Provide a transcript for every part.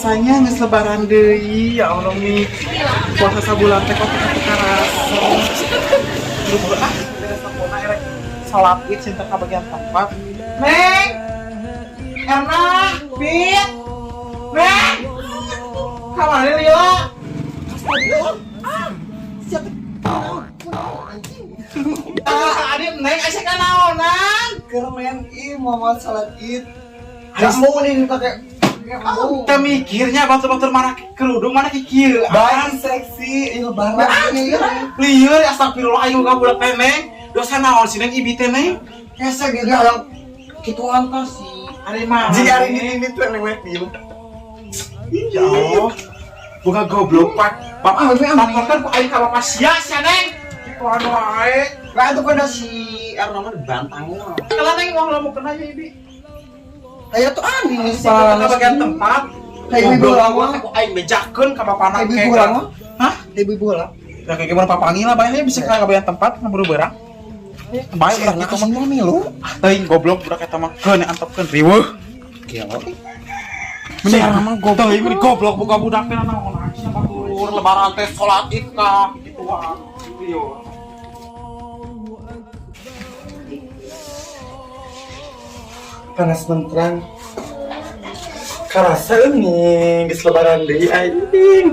Karasanya nges lebaran deui, ya Allah nih. Puasa sabulan teh kok karasa. Buru-buru beres sampurna erek salat Id cinta ka bagian tempat. Neng. Erna, Pit. Neng. Kamana Lila? Siap. Adik Neng asa ka naonan? Keur main Muhammad salat Id. Kamu nih pakai kita mikirnya batur-batur mana kerudung mana kieu. Baik seksi lebaran ini ya. Lieur astagfirullah ayo ka budak teh Neng. Dosa naon sih Neng ibi teh Neng? Kese gitu yang kitu antas sih. Ari mah. Jika hari ini tuh yang main film. Ya Allah. Buka goblok Pak. Bapak laporkan ku aing ka Bapak sia-sia Neng. Kitu anu wae. Lah itu kan si Erna mah dibantangnya. Kalau Neng mau lamu kena ya ibi. Aya tuh anjing Kita ke bagian tempat. Kayak ibu bola. Aku aing bejakeun ka bapana Kayak ibu bola. Hah? Ibu bola. Ya kayak gimana papangi lah bayarnya bisa ke bagian tempat ngeburu barang. Baik udah gitu mah mami lu. teuing goblok budak eta mah keun antepkeun riweuh. Kieu. Bener mah goblok. Teuing goblok buka budak teh naon anjing batur lebaran teh salat Id ka gituan. Ieu. Panas menterang. Karasa ini geus lebaran deui aing.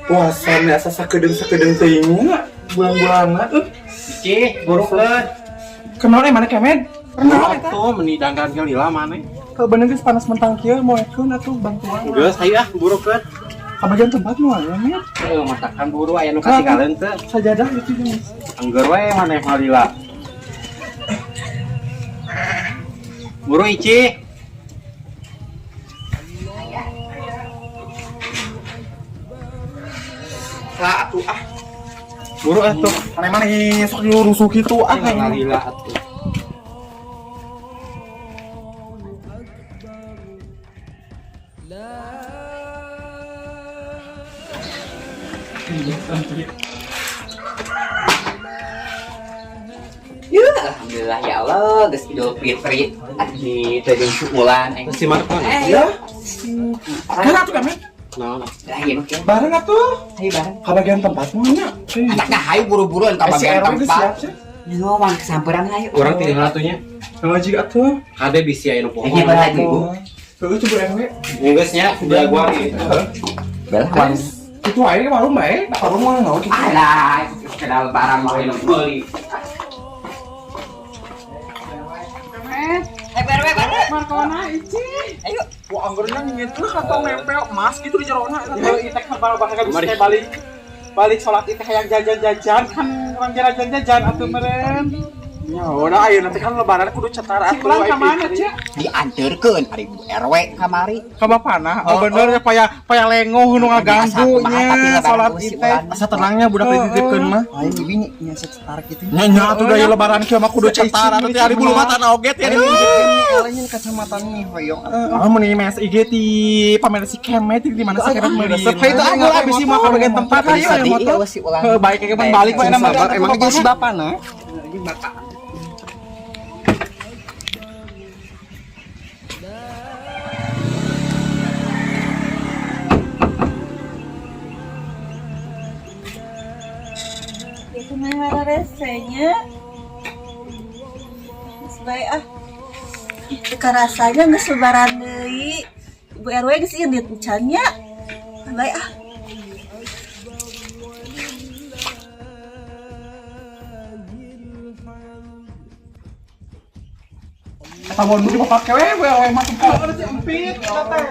Puasana asa sakedeung teuing bulan-bulanna Cih, burukeun. Kenal mana kemed? Kenal atuh meni dandan ke lila maneh. Kalau bener geus panas mentang kieu moekeun atuh bantuan. Geus hayu ah burukeun. Ka bagian tempat moal ya med. Heuh masakan buru aya nu katinggalan teu. Sajadah itu geus. Angger we maneh mah lila. Buru Ici. Lah atuh ah. Buru atuh. Mana sok diurusuh kitu ah Aya lila atuh. Ya, alhamdulillah ya Allah, geus Idul Fitri. Di teuing syukuran Si Markon. Ya. Kana atuh kemed. Naon? Lah ieu mah. Bareng atuh. Hayu bareng. Ka bagian tempat moal nya. Anakna hayu buru-buruan ka Si bagian Erwin geus siap tempat. sih. Nyawa wan kesamperan hayu. Urang tinggal atunya. Ngaji atuh. Kade bisi aya nu poho. Ini pada ibu. Tuh coba RW. Geus nya udah gua gitu. Belah wan. Itu aja ke warung bae. Warung mah naon kitu. Alah, kenal barang mah anu meuli. Berwe. Markona Ici. Ayo. Wah anggernya nginget lah kantong nempel emas gitu di jerona. Kalau itek mah bakal bisa kayak balik sholat itu kayak jajan-jajan kan orang jajan-jajan atuh meren. Ya udah ayo nanti kan lebaran kudu cetar atuh. Pulang ka mana cia? Dianterkeun ari RW kamari. Ka bapana. Oh bener ya paya lengoh nu ngaganggu nya sholat itu. Asa tenangnya budak dititipkeun mah. Aing bini nya setar gitu. Nya atuh da lebaran kieu mah kudu cetar atuh ti hari bulu mata oget ya. Kalian kacamata nih hoyong. Oh meni mes IG di pamer si Kemet di mana sekarang meuli. Sepai itu aku abis mau ka bagian tempat ayo aya motor. Baik kayak balik we nama Emang jadi si bapana. Itu mah resenya. Baik ah. Teka rasanya geus lebaran deui. Ibu RW geus indit encan nya. Baik ah. Eta mun di pake we mah ada si empit teh.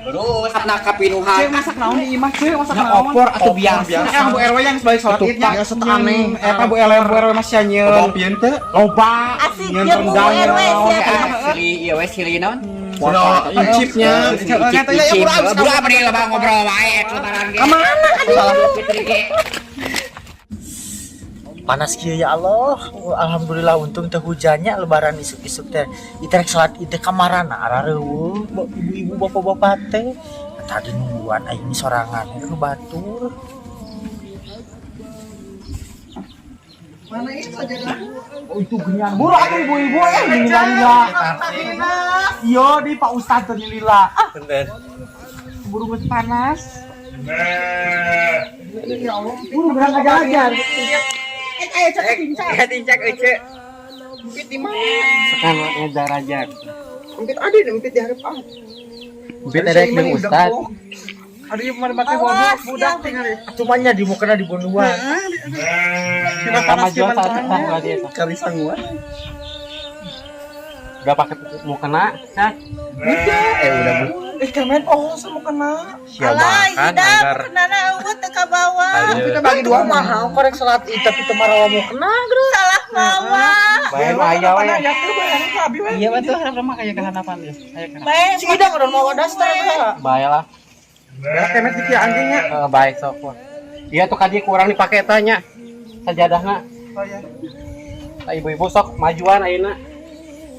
Terus anak kapinuhan. Cek masak naon di imah cek masak Ya naon. opor atuh biasa. Ya Bu RW yang balik sholat Id nya Biasa teu aneh. Eta Bu RW masih nyeun. Kopian teh. Loba. Asik Nyeun ya Bu rendang RW siap. Sili ieu we sili naon? Incipnya. Buru apa nih lebah ngobrol wae lebaran ge. Kemana? Salah Fitri ge. panas kieu ya Allah. Alhamdulillah untung teh hujannya lebaran isuk-isuk teh. Ieu salat ieu kamarana arareueuh ibu-ibu bapak-bapak teh. Tadi nungguan aing sorangan nu batur. Mana itu aja kan? Oh itu genyan. Buru atuh ibu-ibu lila. Iya di Pak Ustaz teh lila. Bener. Buru geus panas. Buru berang aja-aja. Ayo cek pincak. Tincak ece. Empit di mana? Sekarang ngejar aja. Empit ada nih, empit di hadapan. Bit ada yang Ustaz. Ada yang mana pakai budak tinggal ya. Cumanya di mukena di bonduan. Kita panas jual saat gimana? kita dia. Kali sangguan. Udah pakai mau kena, kan? Udah Bu. Kemet sama kena. Siap Alay, makan ida agar kenana eueuh teu ka bawah. Ayo. Kita bagi dua mah. Mahal korek salat itu tapi teu marawa mau kena. Salah bawa. bayar aya we. Ya tuh bayar abi we. Iya betul, harap mah kayak kehanapan ya. Ayo kena. Bae, Si Idang udah mau dasar enggak? Baiklah. Ya kemet di anjingnya. Baik sok. Iya tuh kadi kurang dipakai tanya. Sajadahna. Oh ya. Ibu-ibu sok majuan ayeuna.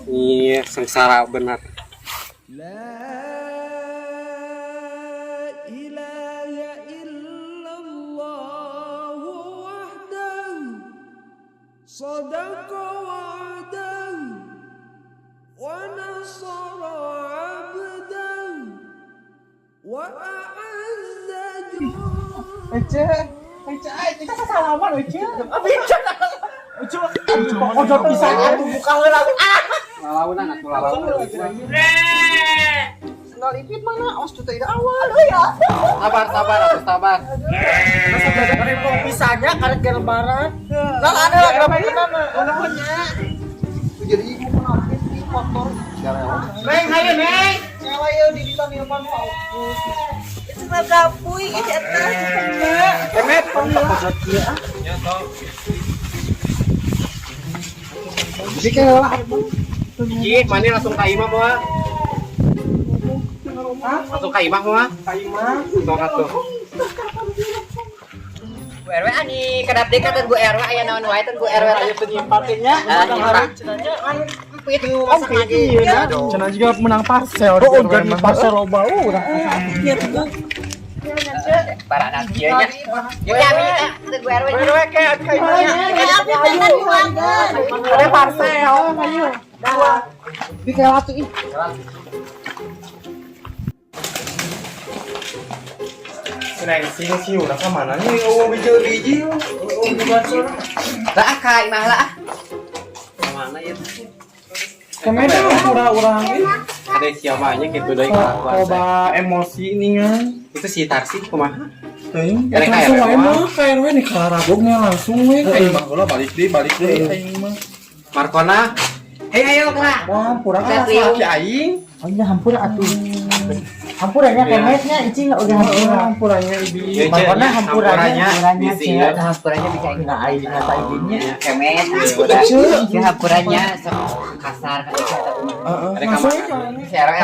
Iya, sengsara benar. صدق وعده ونصر عبده وأعز جنده Kita salaman Ece. Ece. Ojo pisan atuh buka heula. Lalaunan atuh lalaunan. Sendal ipit mana? Awas tuh tidak awal. Sabar, atuh sabar. Masa belajar dari pisannya karek ke lebaran. Lah ada lah kenapa kenana? Namanya. Jadi ibu menapis di motor. Neng, hayu Neng. Nyawa ya di ditanilpan fokus. itu mah gapuy eta. Kemet panggil. Ya toh. Jadi kayak lah. Ih, mana langsung ka imam moal. Langsung ka imam moal. Kaimah. Sok atuh. Bu RW ani kedap dekat dan Bu RW aya naon wae teh Bu RW Ayo penyimpatinnya. nyimpan. Empit masak lagi. Cenah juga menang parcel. Oh, jadi parcel loba urang. Para anak kieu nya. Yuk ya abi teh Bu RW nya. RW kayak kaimahnya. Abi tenan buangkeun. Ada parcel. Ayo. Dua. Di kayak atuh ih. Neng sing udah ke mana nih? Oh, biji. Oh, bukan suara. Lah ka imah lah. Mana ya? Kemet urang ini. Ada siapanya gitu deui kelakuan. Coba emosi nih kan. Itu si Tarsi kumaha? Teuing, Kayak langsung KRW wae mah, KRW nih karabognya langsung we. Aing mah ulah balik deui aing mah. Markona. Hei ayo kelah. Wah, pura Lihat, laki aing. Oh iya hampura atuh. Hampurannya kemetnya icing udah hampura. Hampurannya ibi. Mana hampurannya? bisi Hampurannya ya. Hampurannya bisa Enggak aing ngata izinnya. kemet. Ya hampurannya kasar kan itu eta kumaha. Heeh. Ada Langsung kamar. we. Si RW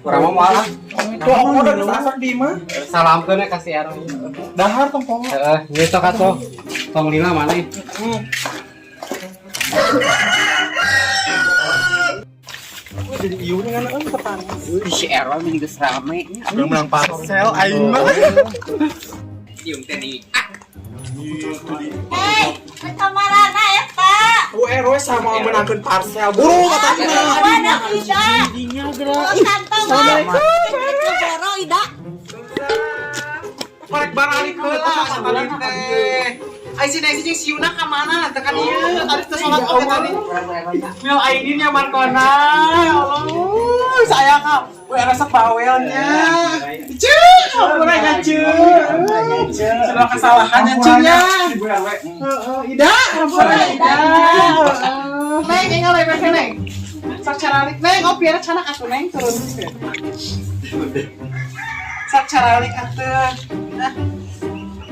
Kurang mau malah. Tuh, aku udah disasak di mah. Salamkeun we ka si Aaron. Dahar tong poho. Heeh, ieu tok atuh. Tong lila mana? Jadi ieu dengan petani. si RW mah geus rame. Udah menang parcel aing mah. Cium teh di. Kamarana eta. RW sama menangkeun parcel. Buru katanya. Wadah ida. Oh, kantong boro ida. Korek baralik heula tadi teh. Ai si Neng jeung siuna ka mana? Tekan ieu. Tadi teh salat oge tadi. Mil aidinnya Markona. Ya Allah. Saya ka we resep bawelnya. Ceuh, urangnya ceuh. Sudah kesalahannya ceuhnya. Heeh, Ida, hampura Ida. Neng, tinggal lewe Neng. Sak caralik Neng, oh biar canak atuh Neng turun geus. Sak caralik atuh.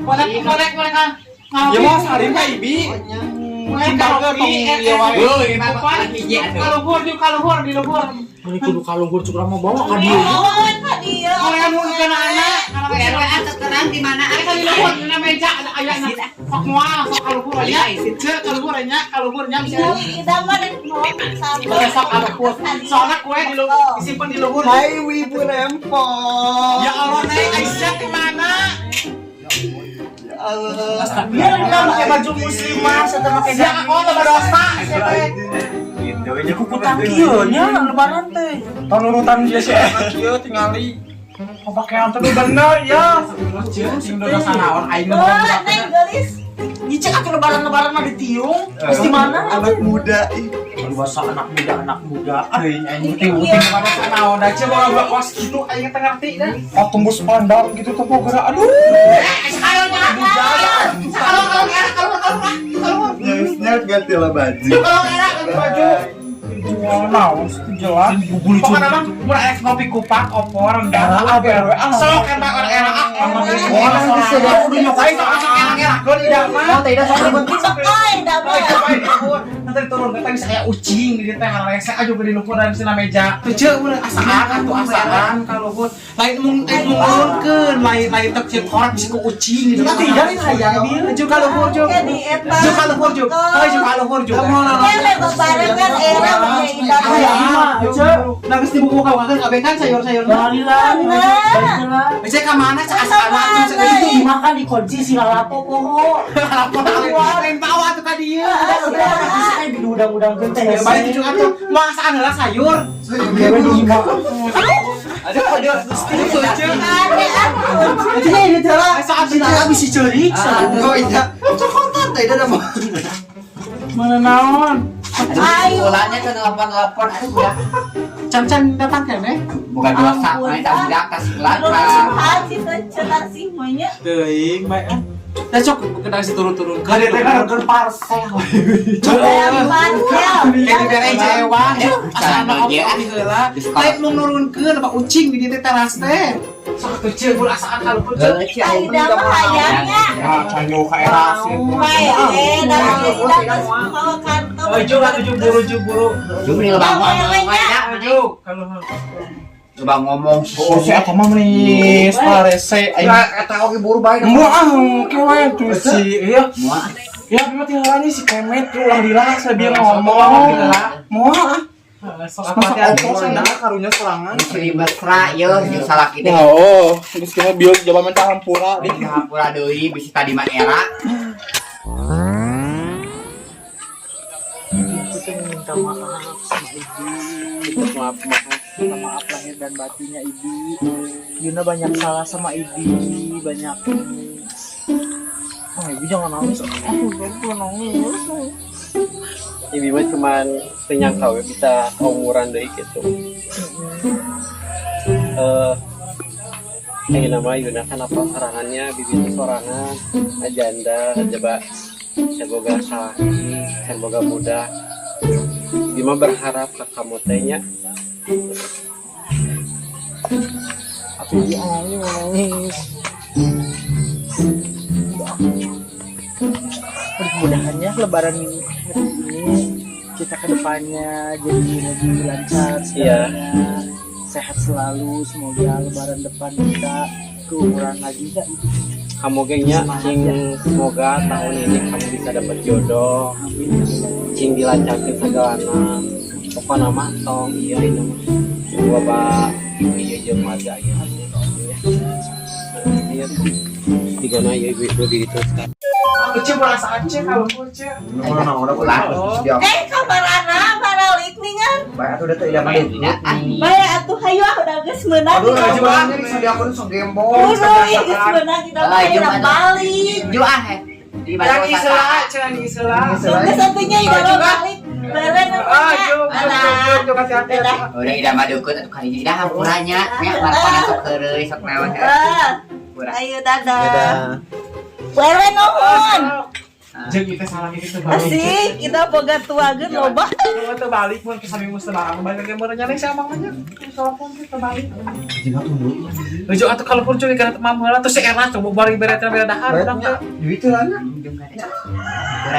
Kolek ah. Ya mau salim ka Ibi. Cimbang ke tong ieu wae. Kaluhur di luhur. Ini kudu kalunggur cukup lama bawa ka dieu. Oh, ka dieu. Korean mun kana anak. RW atas kana Mang di mana? Ay kali luhur na meja ada ayana. Sok moal sok kaluhurnya. Cek kaluhurnya bisa. Kita mah mau sama. Sok kaluhur. Soalnya kue disimpan di luhur. Hai wibu rempong. Ya Allah Neng, Aisyah di mana? Ya Allah. Biar kita pakai baju muslimah setelah pakai Siapa kau tambah dosa? Gitu aja kuku kieu nya lebaran teh. Tanurutan dia sih kieu tingali. Pakaian tuh bener ya. Sing udah sanaon aing mah. Neng gelis. Dicek aku lebaran mah ditiung. Terus di mana? Anak muda ih. Bahasa anak muda. Aing uting-uting pada sanaon da ceu bawa kos kitu aing teh ngerti dah. Oh tembus pandang gitu tuh gerak. Aduh. Ayo kalau Harusnya ganti lah baju. baju. Naon jelas. Pokoknya mah mun aya ngopi kupak opor rendang ABRW sok kan mah orang era Orang disediakan udah nyobain era kon tidak mah. tidak sampai bentuk. Ay, dapat. Nanti turun kata bisa kayak ucing di teh rese aja di luhur dan sina meja. Teu ceu mun asaan atuh asaan kaluhur. Lain mung ngurunkeun lain teu ceu korek si ku ucing gitu. Tidak ini hayang dia. Juga luhur juga. Di eta. Juga luhur juga. Juga luhur juga. Ele babarengan era punya indah. Nah, geus dibuka kan abekan sayur-sayur. Bisa ka mana cak asana tuh Itu dimakan di kunci si lalapo poho. lain bawa tuh ka dieu. Bisa di udang-udang teh. Baik itu juga tuh mau asaan heula sayur. Aduh, setuju aja. Jadi ini telah saat kita bisa curi. Kok iya? Cokotan teh ada mah. Mana naon? Ayo. Bolanya ke telepon aduh udah. Can datang kan Bukan dosa, main tak budak kasih Terus laka. hati tercetak sih maunya. Teuing bae. Da cok kena si turun-turun. Kada teh kan parcel. Parcel. Kayak di bere jewa. Asana dia. opo heula. Lain mung nurunkeun apa ucing di dieu teras teh. Sok teu ceu ulah asaan kalupun ceu. Ay, dah mah hayangnya. Ya, canyo ka era sih. Baik, dah mau kantong. Tujuh buru. Cuma nih lebang ngomong Aduh, kalau lebang ngomong. oh saya apa mah menis parese aing Eta oge buru bae. moal kewe tuh si iya Muah. ya memang tinggalannya si kemet ulang dilah dia ngomong moal sok apa opo sana karunya serangan Istri mesra yo jeung salaki teh. Oh, geus kena biol jaba mental hampura. Di ngapura deui bisi tadi mah era. Kita minta maaf sama Ibu. Minta maaf lahir dan batinnya Ibu. Yuna banyak salah sama Ibu, banyak. Oh, Ibu jangan nangis. Aku nangis. Ibu mah cuman penyangka we bisa umuran deui gitu. Nama Yuna kan apa sarangannya bibit sorangan ajanda coba semoga salaki semoga mudah Bima berharap ke kamu tehnya Aku nangis. Mudah-mudahannya lebaran ini kita ke depannya jadi lebih lancar segalanya. Sehat selalu, semoga lebaran depan kita keumuran lagi gak kamu gengnya cing semoga tahun ini kamu bisa dapat jodoh cing dilancarkan segalana pokoknya mah tong iya ini mah gua bak iya jeung warga ya iya digana ya ibu gitu kecil merasa aceh kalau kecil Kamarana baralik ningan. Bae atuh da teh iya mah. Bae atuh hayu udah geus meunang. Aduh, jualan ini sadia aku sok gembong. Udah geus meunang kita bae balik. Jual di mana yang isela cenah isela Sudah satunya idah balik. Beren juk hati-hati udah ida mah deukeut atuh kali ida hampuranya nya marpana sok heureuy sok naon. Ayo dadah. Beren nuhun. jeung kita salah gitu Asik, kita boga tuageun loba. kalau teu balik mun kesami mustarang balik ke merenya nih sama mah telepon kita balik Ujuk atuh kalau pun cuy kana mamah lah terus si Erna coba bari beretna bere dahar urang teh Duit teh lah.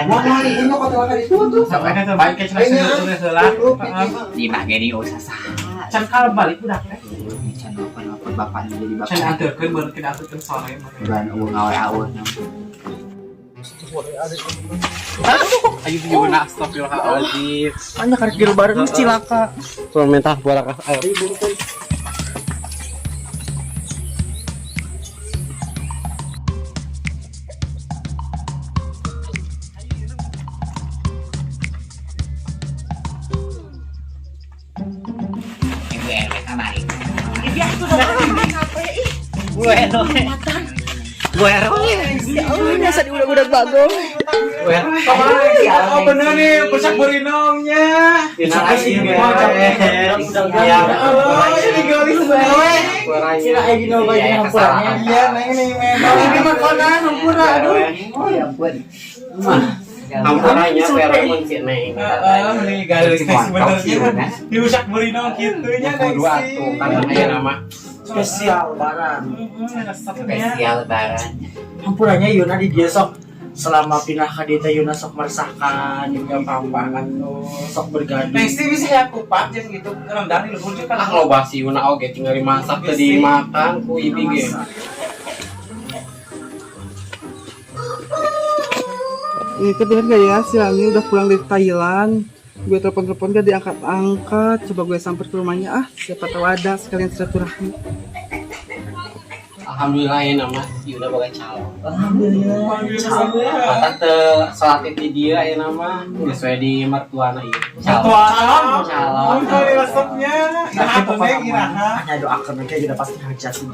Mau Wah, ini kok teh kali itu tuh. sok eta teh balik ke cenah heula di mah gini usah sah. can kal balik udah teh Can apa bapaknya jadi Can bapak. aturkeun bener kita aturkeun sore mah. Dan awal-awal. Ayo gimana astagfirullahaladzim. Hanya karek di lebaran cilaka. Cuma minta barakah air. Ibu RW kamari. Ya Allah, biasa diudag-udag bagong. Kamari, oh bener nih, pesak berinongnya. Oh, ini gelis bae. Cina aya di noba jeung hampuranya. Iya, neng nih memang. Ini makanan hampura aduh. Oh ya ampun. Ampurannya peremun si Neng. Nih gelis sebenarnya. Diusak berinong kitu nya neng Kudu atuh karena aya nama Spesial lebaran. Spesial lebaran. Hampuranya Yuna di dia sok selama pindah ka dieu teh Yuna sok meresahkan juga papa atuh sok bergaduh. Neng sih bisa ya kupat jeung gitu rendang di luhur juga ah loba si Yuna oge tinggal dimasak teu dimakan ku ibi ge. Ini bener gak ya si Lani udah pulang dari Thailand. Gue telepon-telepon gak diangkat-angkat. Coba gue samper ke rumahnya siapa tahu ada sekalian silaturahmi. Alhamdulillah ya nama si Yuna boga calon. Alhamdulillah. Kata teu salat di dia ya nama sesuai di mertuana ieu. calon. Calon. Ini resepnya. Nah, tuh neng iraha. Hanya doakan mereka juga pasti hajat sih.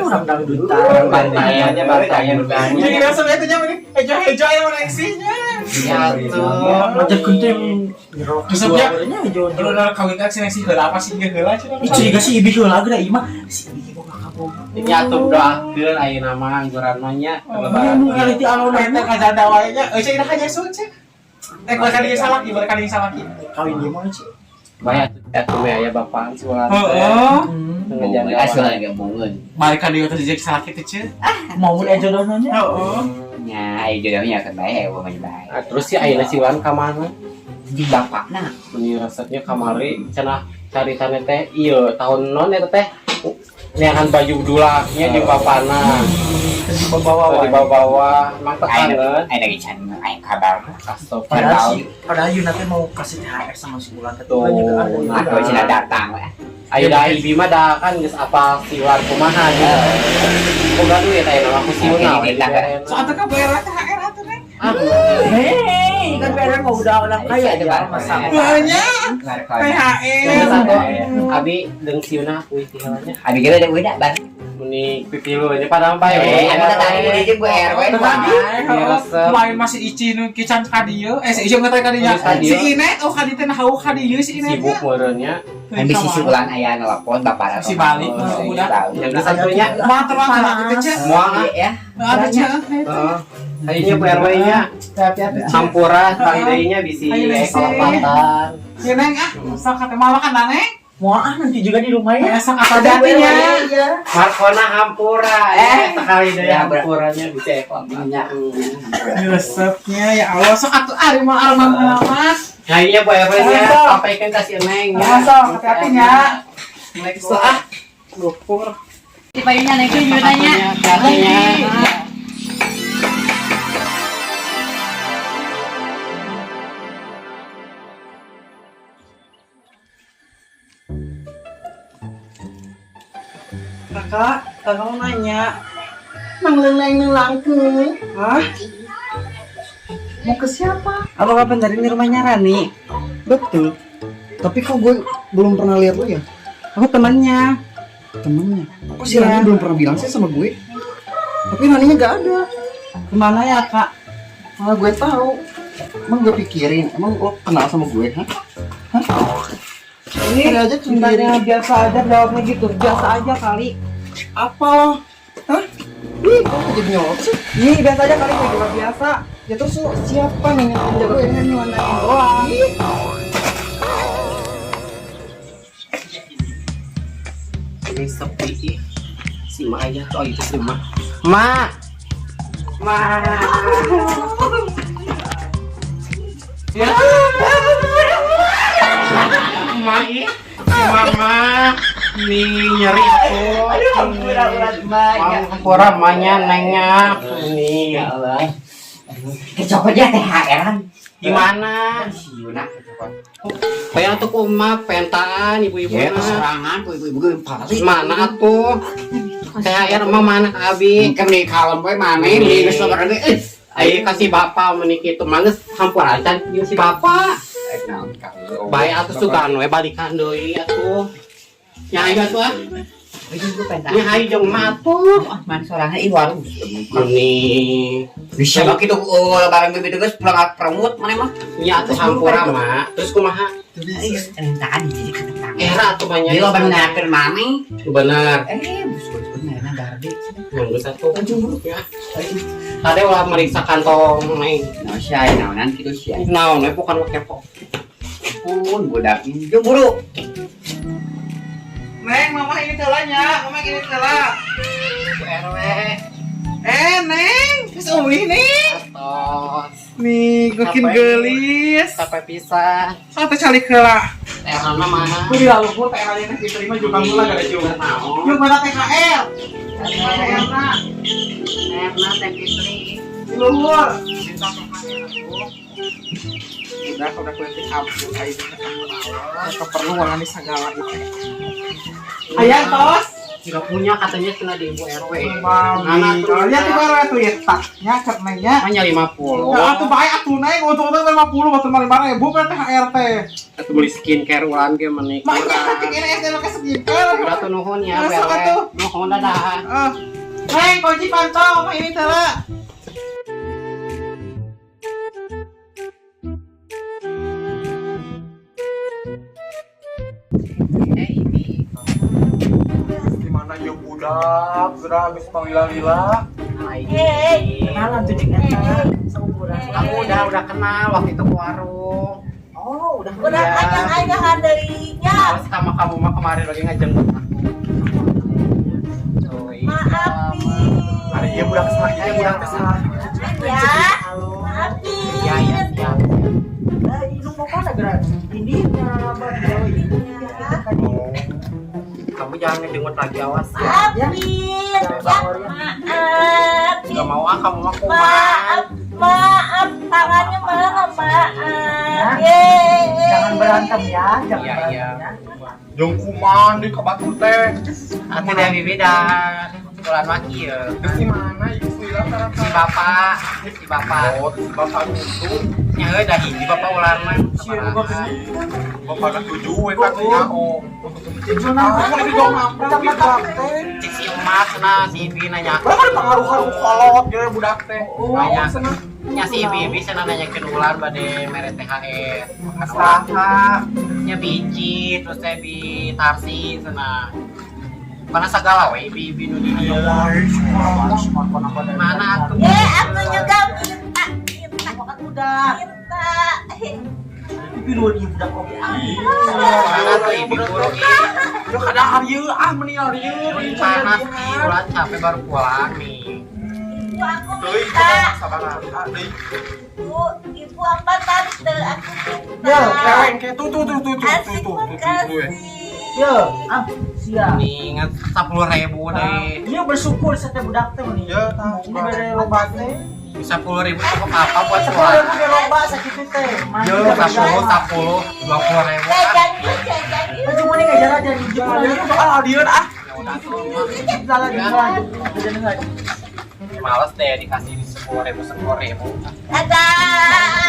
Orang dangdutan. Bantayannya bantayan banyak. Jadi resep itu nya ini hejo-hejo yang koneksinya. Ya tuh. Macam kunting ngerok. Resepnya hijau. kalau udah kawin kan sih heula apa sih heula cenah. Itu juga si ibi heula geura ieu mah. Si ibi boga kabung. Nyatu doakeun aya nama angguran mah nya. Ngaliti alon Eta kajada wae nya. Euy cenah aja suci. Kali salaki, kali salaki. kawin dia mah sih. Banyak atuh me aya bapaan si Wulan. Heeh. Ngejanda. Asal lagi gabungan. Balik ka dieu teh jeung salaki teh ceun. Mau mun aja jodohnya. Heeh. Nya, ayo jodohnya kan bae, wah mah bae. Ah, terus si ayeuna si Wulan ka mana? Di bapakna. Meni resepnya kamari cenah caritana teh ieu tahun non eta teh neangan baju dulaknya di bapana. Di bawah. Di bawah emang Ayo kangen. lagi can ayo kabar. Padahal Yuna teh mau kasih THR sama si Wulan teh. Tuh. Aku cenah datang we. Ayo dah ibi mah dah kan geus apa si Wulan kumaha gitu. Boga duit aya nama ku si Yuna. Soalnya kan bayar THR atuh neng. Hei, kan beres mau udah orang kaya aja masa. Banyak. THR. Abi jeung si Yuna kuy tihalanya. Abi kita udah udah bar. Meni pipilu ini padahal bae. Aku tadi udah jeung Bu RW. Main masih icin kican ka dieu. Si Ijo ngeteh ka dieu. Si Inet oh ka dieu teh hau ka dieu si Inet. Sibuk meureunnya. Habis si Wulan aya nelpon bapak Si balik udah. Yang satunya Mah terang gitu cek. semua ya. Ada cek. Akhirnya Bu RW-nya campuran, tandainya bisi kelapatan. Ya neng sok kate mawa kan neng. Mau nanti juga di rumah ya. Sok apa jadinya? Markona hampura, sekali deh hampurannya bisa eklapnya. Resepnya ya Allah sok atuh ari mah alamat. Akhirnya Bu RW-nya sampaikan kasih Neng. Ya sok hati-hati nya. Next ah. Lupur. Di payungnya naikin Yunanya. Katanya. Kakak mau nanya. Mang leleng-leleng ke. Hah? Mau ke siapa? Apakah benar ini rumahnya Rani? Betul. Tapi kok gue belum pernah lihat lo ya? Aku temannya. Temannya? Kok si Rani belum pernah bilang sih sama gue? Tapi Raninya gak ada. Kemana ya kak? Malah gue tahu. Emang gue pikirin, emang lo kenal sama gue? Hah? Ini aja cintanya biasa aja, jawabnya gitu. Biasa aja kali. Apa? Hah? Ih, kok jadi nyolot sih? Ih, biasa aja kali, gue juga biasa. Ya terus lo siapa nih yang jago ini nyuanain doang? Ini sepi si Ma aja tuh itu si Ma. Ma. Ya. Ma. Mama. Nih nyeri aku. Hampura mahnya nengnya. Nih. Ya Allah. Kecopot ya THR-an. Gimana? Si Yuna kecopot. Pengen tuh kumah pentaan ibu-ibu. Ya keserangan ku ibu-ibu gue pali. Mana tuh? THR mah mana abi? Kan nih kalem we mana ini geus lebaran ge. Ayo kasih bapak menik itu mangges hampura can jeung si bapak. Bae atuh sugan we balikan deui atuh. Nyai atuh ah. Nyai jeung matuh. Man sorangan ih warung. Ini Bisa bak itu lebaran bibit geus pulang permut mana mah. nya atuh hampura mah. Terus kumaha? Entaan jadi ketang. Era atuh banyak. Jadi lo bener mami. Bener. Bus bener garde. Yang satu ya. Tadi ulah meriksa kantong nih. Nah, syai naonan kitu syai. Naon we bukan kepo. Pun budak ini. Yuk buru. Neng, mama ini telanya, mama ini telah. RW. Neng, geus eueuh nih. Atos. Nih, bikin gelis. Sampai pisah. Satu calik heula. THR mana? Ku di lalu ku THR ini diterima juga mula gak ada juga. Yuk mana THR? THR na. Erna Tempitri. Di luhur. Minta THR aku. Udah kulitik kampus aja. Keperluan ini segala itu. Ayah tos. Gak punya katanya kena di ibu RW. Mami, lihat di mana tuh ya taknya karena Hanya 50. ya atuh bae atuh naik untuk 50 batur 5.000 berarti HRT. Kita beli skincare ulan ge menik. Maknya tadi kene SD make skincare. Udah tuh nuhun ya Masuk RW. atuh. Nuhun dadah. Neng, kunci pantau mah ini tela. Gimana ya budak, gerak habis panggil-lila. Kenalan tuh jeung eta seumuran. Kamu udah kenal waktu itu ke warung. Oh, udah Udah ajang handeuinya. Terus sama kamu mah kemarin lagi ngajenguk aku. Maaf Hari iya budak selanjutnya budak kesalahan. ya. Maaf Iya. Lu mau mana gerak? Ini nyabat deui. Kamu jangan ngejenguk lagi awas ya. Maaf ya. Maaf. Gak mau ah kamu mah kumaha. Maaf tangannya mana maaf. Jangan berantem ya, jangan Iya, iya. berantem ya. Jeung kuman di kabatu teh. Ate dari bibi dan bulan maki ya. Geus di mana ieu hilang Si bapak, si bapak. Oh, si bapak itu. Nya euy dah hiji bapak ulan mah. Bapak 7 we kan nyaho. Aku lagi dong namprak di budak teh. Cik si emak cenah si ibi nanya. Bapak pengaruh-pengaruh kolot ge budak teh. Nanya. Senang. Nya si ibi cenah nanyakeun ulan bade mere THR. Asaha. Nya biji terus teh bi tarsi cenah. Mana segala we ibi nu di dieu. Mana atuh? Aku juga minta. Minta. Tapi lu di budak kopi. Mana tuh ibi guru ieu? Udah kada harieu meninggal ieu. Panas nih, ulan capek baru pulang nih. Ibu aku Teuing minta. sabar deui. Ibu apa tante aku minta. Ya, keren kayak tuh. Asik makasih. Ya, sia. Nih ingat 10.000 deh. Iya bersyukur setiap budak teh meni. Ya, tah. Ini bere loba teh. 10.000 cukup apa buat Sekolah sekolah? yang udah loba sakitu teh. Yo, 10, 20.000. Jadi. Cuma nih ngajar aja di Ya, itu bakal hadirin ah. Ya udah tuh. Jalan jalan. Jalan lagi. Males deh dikasih 10.000. Ada.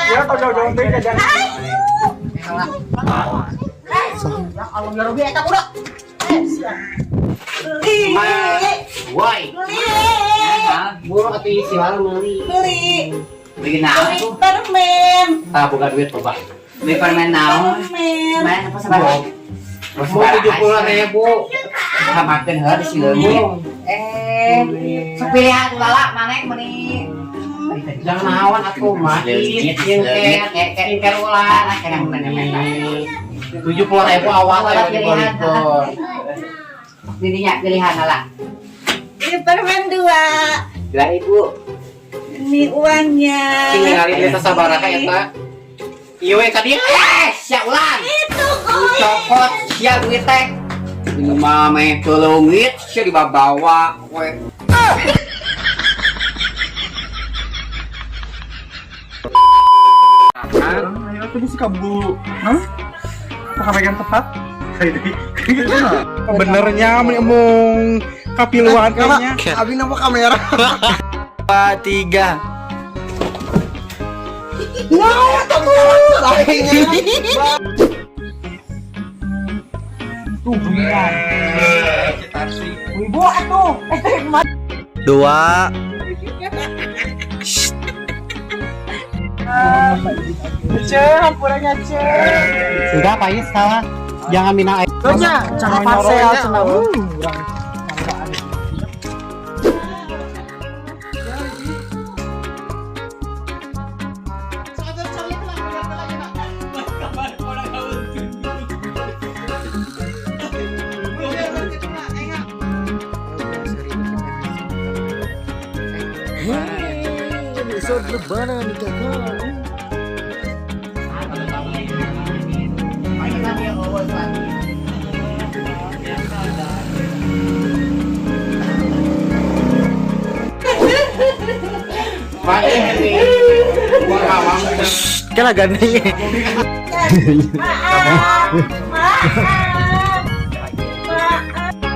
Ya, tau jauh-jauh teh jajan. Ya Allah ya Robi eta budak. Sia. Woi, Beli. buru atuh isi warung meuli. Beli. Beli naon Beli tuh? permen. Ah, bukan duit coba. Beli permen naon? Permen. Main apa sabar? Terus Mau 70.000. Samakeun heuh di sileungit. Sepilihan lala maneh meuni. Jangan naon atuh mah. Skincare ulan. 70.000 awal ya dibalikin. Pilihan lala. Beli permen 2. 2.000. Ini uangnya. Sing ningali duit sabaraha eta. Ieu we ka dieu. Sia ulan. Itu Copot sia duit teh. Ini mah meh kelungit sih dibawa we. Aku tuh suka bu. Apakah bagian tepat? Benernya ngomong kapiluan kayaknya. Abi nama kamera. 2, 3. Dua. Sudah Pak Is salah. Jangan minang air. Jangan pasel cenah. Kala gandeng.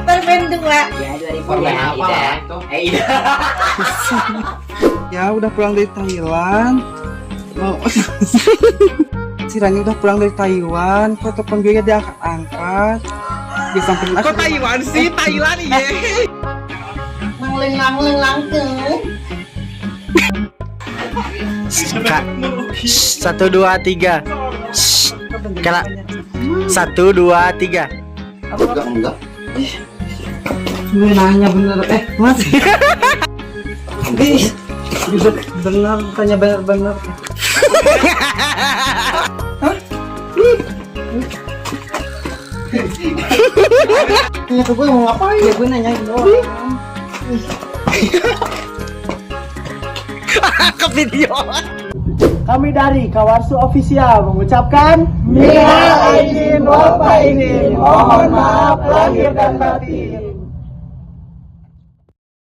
Berbendung lah. Ya udah pulang dari Thailand. Mau si Rani udah pulang dari Taiwan. Kok telepon gue diangkat-angkat. Dia samperin aku. Kok Taiwan sih? Thailand ya. Mangling langkeng. 1, 2, 3. Kala 1, 2, 3. Enggak. Gue nanya bener. Mas. Bener, tanya bener-bener. Nanya ke gue mau ngapain? Ya gue nanyain doang. Ke video. Kami dari Kawarsu Official mengucapkan minal aidin wal faizin. Mohon maaf lahir dan batin.